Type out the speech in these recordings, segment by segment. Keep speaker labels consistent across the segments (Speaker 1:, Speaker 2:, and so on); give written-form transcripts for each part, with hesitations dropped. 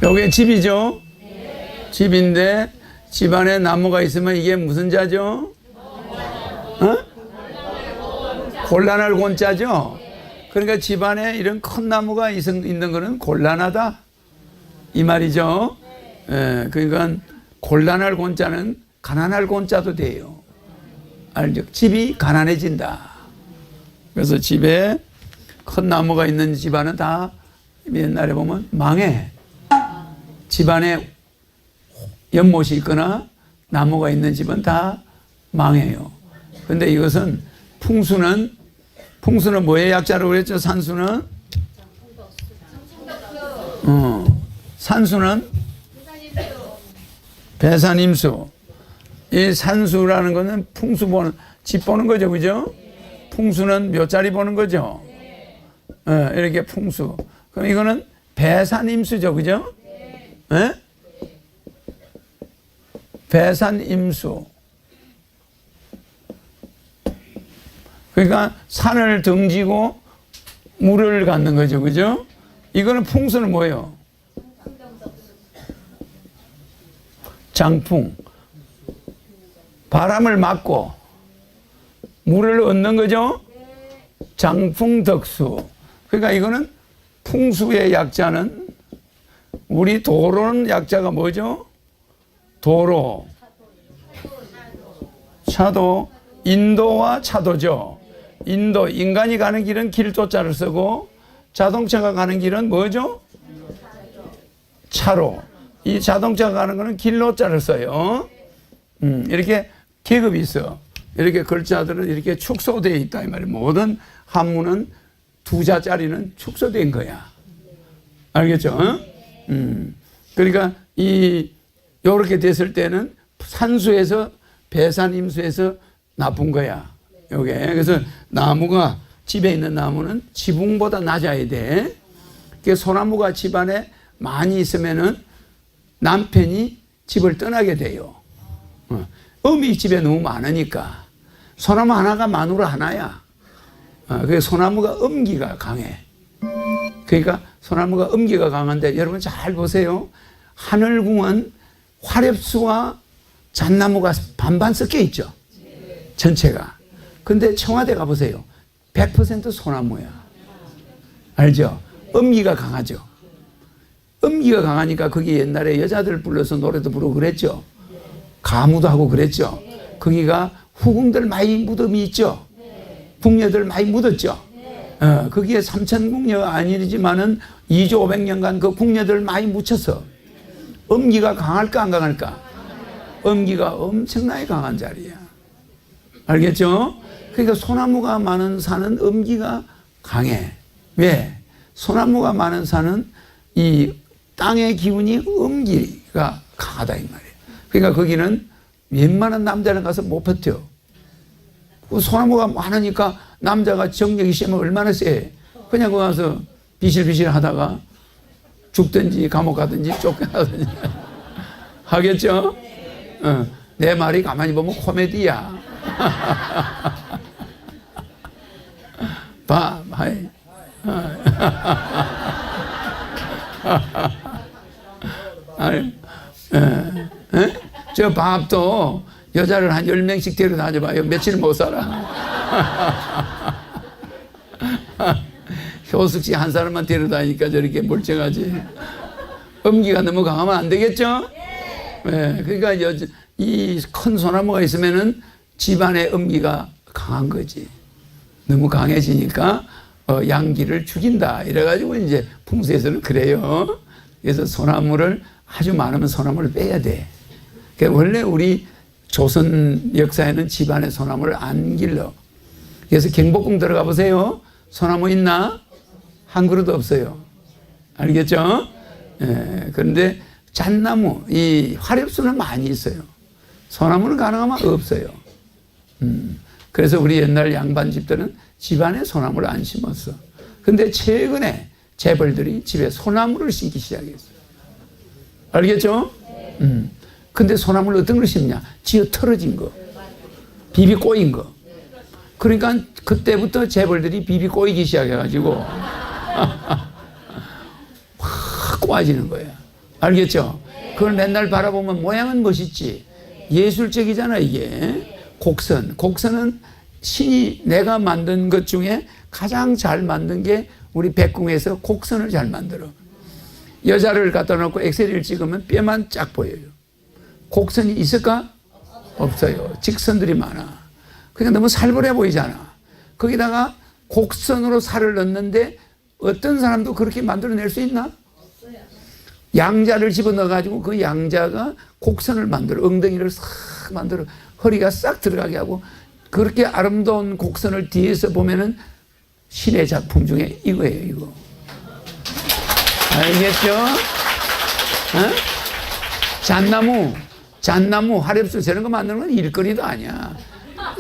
Speaker 1: 요게 집이죠? 집인데 집안에 나무가 있으면 이게 무슨 자죠? 곤란할 곤자죠? 그러니까 집안에 이런 큰 나무가 있는 거는 곤란하다 이 말이죠. 예, 그러니까 곤란할 곤자는 가난할 곤자도 돼요. 알죠? 집이 가난해진다. 그래서 집에 큰 나무가 있는 집안은 다 옛날에 보면 망해. 집안에 연못이 있거나 나무가 있는 집은 다 망해요. 근데 이것은 풍수는 뭐의 약자라고 그랬죠? 산수는? 산수는? 배산임수. 이 산수라는 것은 풍수 보는, 집 보는 거죠. 그죠? 풍수는 묘자리 보는 거죠. 이렇게 풍수. 그럼 이거는 배산임수죠. 그죠? 네? 배산임수. 그러니까 산을 등지고 물을 갖는 거죠. 그죠? 이거는 풍수는 뭐예요? 장풍. 바람을 막고 물을 얻는 거죠? 장풍덕수. 그러니까 이거는 풍수의 약자는 우리 도로는 약자가 뭐죠? 도로. 차도. 인도와 차도죠. 인도, 인간이 가는 길은 길도자를 쓰고 자동차가 가는 길은 뭐죠? 차로. 이 자동차가 가는 거는 길로자를 써요. 이렇게 계급이 있어. 이렇게 글자들은 이렇게 축소되어 있다 이 말이에요. 모든 한문은 두 자짜리는 축소된 거야. 알겠죠? 그러니까 요렇게 됐을 때는 산수에서 배산임수에서 나쁜 거야. 요게. 그래서 나무가 집에 있는 나무는 지붕보다 낮아야 돼. 그 소나무가 집안에 많이 있으면은 남편이 집을 떠나게 돼요. 음이 집에 너무 많으니까. 소나무 하나가 마누라 하나야. 그 소나무가 음기가 강해. 그러니까 소나무가 음기가 강한데 여러분 잘 보세요. 하늘궁은 화렵수와 잣나무가 반반 섞여 있죠. 전체가. 근데 청와대 가보세요. 100% 소나무야. 알죠? 음기가 강하죠. 음기가 강하니까 거기 옛날에 여자들 불러서 노래도 부르고 그랬죠. 가무도 하고 그랬죠. 거기가 후궁들 많이 무덤이 있죠. 궁녀들 많이 묻었죠. 거기에 삼천궁녀 아니지만은 2조 500년간 그 궁녀들 많이 묻혀서 음기가 강할까 안 강할까? 음기가 엄청나게 강한 자리야. 알겠죠? 그러니까 소나무가 많은 산은 음기가 강해. 왜? 소나무가 많은 산은 이 땅의 기운이 음기가 강하다 이 말이에요. 그러니까 거기는 웬만한 남자는 가서 못 버텨. 소나무가 많으니까 남자가 정력이 세면 얼마나 세. 그냥 거기 가서 비실비실 하다가 죽든지 감옥 가든지 쫓겨나든지 하겠죠? 내 말이 가만히 보면 코미디야. 봐, 하이. 아니, 저 밥도 여자를 한 10명씩 데려다녀봐요. 며칠 못 살아. 효숙씨 한 사람만 데려다니까 저렇게 멀쩡하지. 음기가 너무 강하면 안 되겠죠? 네, 그러니까 이 큰 소나무가 있으면은 집안의 음기가 강한 거지. 너무 강해지니까 양기를 죽인다. 이래가지고 이제 풍수에서는 그래요. 그래서 소나무를 아주 많으면 소나무를 빼야 돼. 그러니까 원래 우리 조선 역사에는 집안에 소나무를 안 길러. 그래서 경복궁 들어가 보세요. 소나무 있나? 한 그루도 없어요. 알겠죠? 예, 그런데 잣나무, 이 화렵수는 많이 있어요. 소나무는 가능하면 없어요. 그래서 우리 옛날 양반 집들은 집안에 소나무를 안 심었어. 근데 최근에 재벌들이 집에 소나무를 심기 시작했어요. 알겠죠? 근데 소나무를 어떤 걸 심냐? 지어 털어진 거. 비비 꼬인 거. 그러니까 그때부터 재벌들이 비비 꼬이기 시작해가지고 확 꼬아지는 거예요. 알겠죠? 그걸 맨날 바라보면 모양은 멋있지. 예술적이잖아, 이게. 곡선. 곡선은 신이 내가 만든 것 중에 가장 잘 만든 게 우리 백궁에서 곡선을 잘 만들어. 여자를 갖다 놓고 엑셀을 찍으면 뼈만 쫙 보여요. 곡선이 있을까? 없어요. 직선들이 많아. 그러니까 너무 살벌해 보이잖아. 거기다가 곡선으로 살을 넣는데 어떤 사람도 그렇게 만들어낼 수 있나? 양자를 집어넣어가지고 그 양자가 곡선을 만들어. 엉덩이를 싹 만들어. 허리가 싹 들어가게 하고 그렇게 아름다운 곡선을 뒤에서 보면은 신의 작품 중에 이거예요, 이거. 알겠죠? 어? 잣나무, 화렵수 저런 거 만드는 건 일거리도 아니야.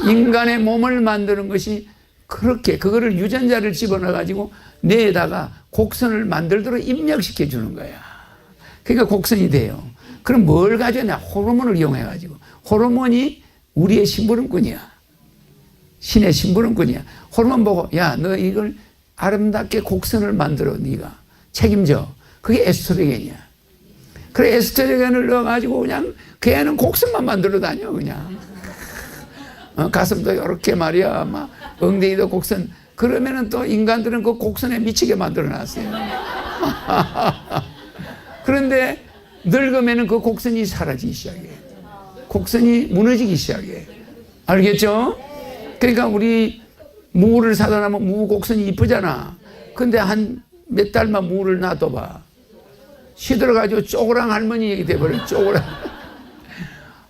Speaker 1: 인간의 몸을 만드는 것이 그렇게 그거를 유전자를 집어넣어가지고 뇌에다가 곡선을 만들도록 입력시켜 주는 거야. 그러니까 곡선이 돼요. 그럼 뭘 가져냐? 호르몬을 이용해가지고. 호르몬이 우리의 심부름꾼이야. 신의 심부름꾼이야. 호르몬 보고 야, 너 이걸 아름답게 곡선을 만들어. 네가 책임져. 그게 에스트로겐이야. 그래 에스트로겐을 넣어가지고 그냥 그 애는 곡선만 만들어 다녀 그냥. 가슴도 이렇게 말이야. 막 엉덩이도 곡선. 그러면은 또 인간들은 그 곡선에 미치게 만들어 놨어요. 그런데 늙으면은 그 곡선이 사라지기 시작해. 곡선이 무너지기 시작해. 알겠죠? 그러니까 우리 무를 사다 놓으면 무 곡선이 이쁘잖아. 근데 한 몇 달만 무를 놔둬봐. 시들어가지고 쪼그랑 할머니 얘기 돼버려. 쪼그랑.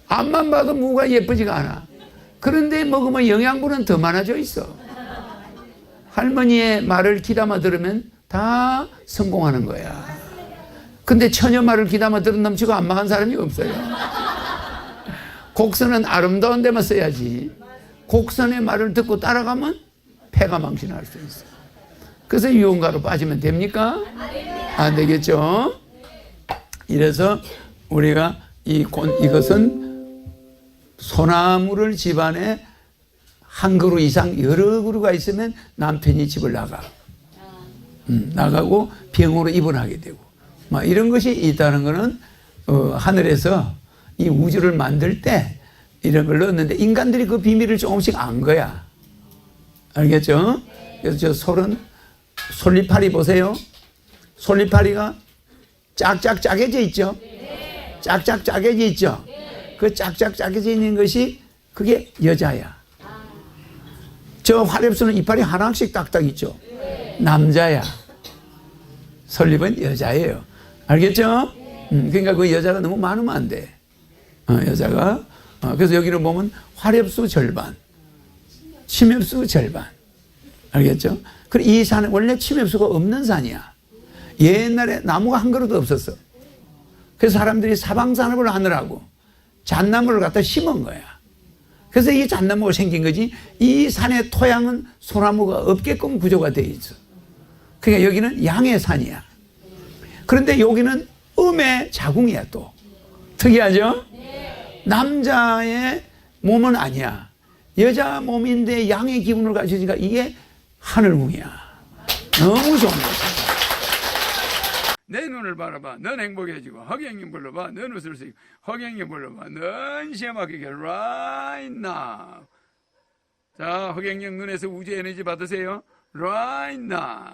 Speaker 1: 앞만 봐도 무가 예쁘지가 않아. 그런데 먹으면 영양분은 더 많아져 있어. 할머니의 말을 귀담아 들으면 다 성공하는 거야. 근데 처녀 말을 귀담아 들은 놈치고 안 망한 사람이 없어요. 곡선은 아름다운 데만 써야지. 곡선의 말을 듣고 따라가면 패가 망신할 수 있어. 그래서 유흥가로 빠지면 됩니까? 안 되겠죠? 이래서 우리가 이것은 소나무를 집안에 한 그루 이상 여러 그루가 있으면 남편이 집을 나가고 병으로 입원하게 되고 막 이런 것이 있다는 것은 하늘에서 이 우주를 만들 때 이런 걸 넣었는데 인간들이 그 비밀을 조금씩 안 거야. 알겠죠? 그래서 저 솔잎파리 보세요. 솔잎파리가 짝짝 짜개져 있죠? 짝짝 짜개져 있죠? 그 짝짝 짜개져 있는 것이 그게 여자야. 저 화렵수는 이빨이 하나씩 딱딱 있죠? 남자야. 솔잎은 여자예요. 알겠죠? 그러니까 그 여자가 너무 많으면 안 돼. 여자가. 그래서 여기를 보면 화렵수 절반, 침엽수 절반. 알겠죠? 그리고 이 산은 원래 침엽수가 없는 산이야. 옛날에 나무가 한 그루도 없었어. 그래서 사람들이 사방산업을 하느라고 잣나무를 갖다 심은 거야. 그래서 이 잣나무가 생긴 거지. 이 산의 토양은 소나무가 없게끔 구조가 되어 있어. 그러니까 여기는 양의 산이야. 그런데 여기는 음의 자궁이야 또. 특이하죠? 남자의 몸은 아니야. 여자 몸인데 양의 기운을 가지니까 이게 하늘궁이야. 너무 좋은 거지. 내 눈을 바라봐. 넌 행복해지고. 허경영 불러봐. 넌 웃을 수 있고. 허경영 불러봐. 넌 시험하게 right now. 자, 허경영 눈에서 우주 에너지 받으세요. right now.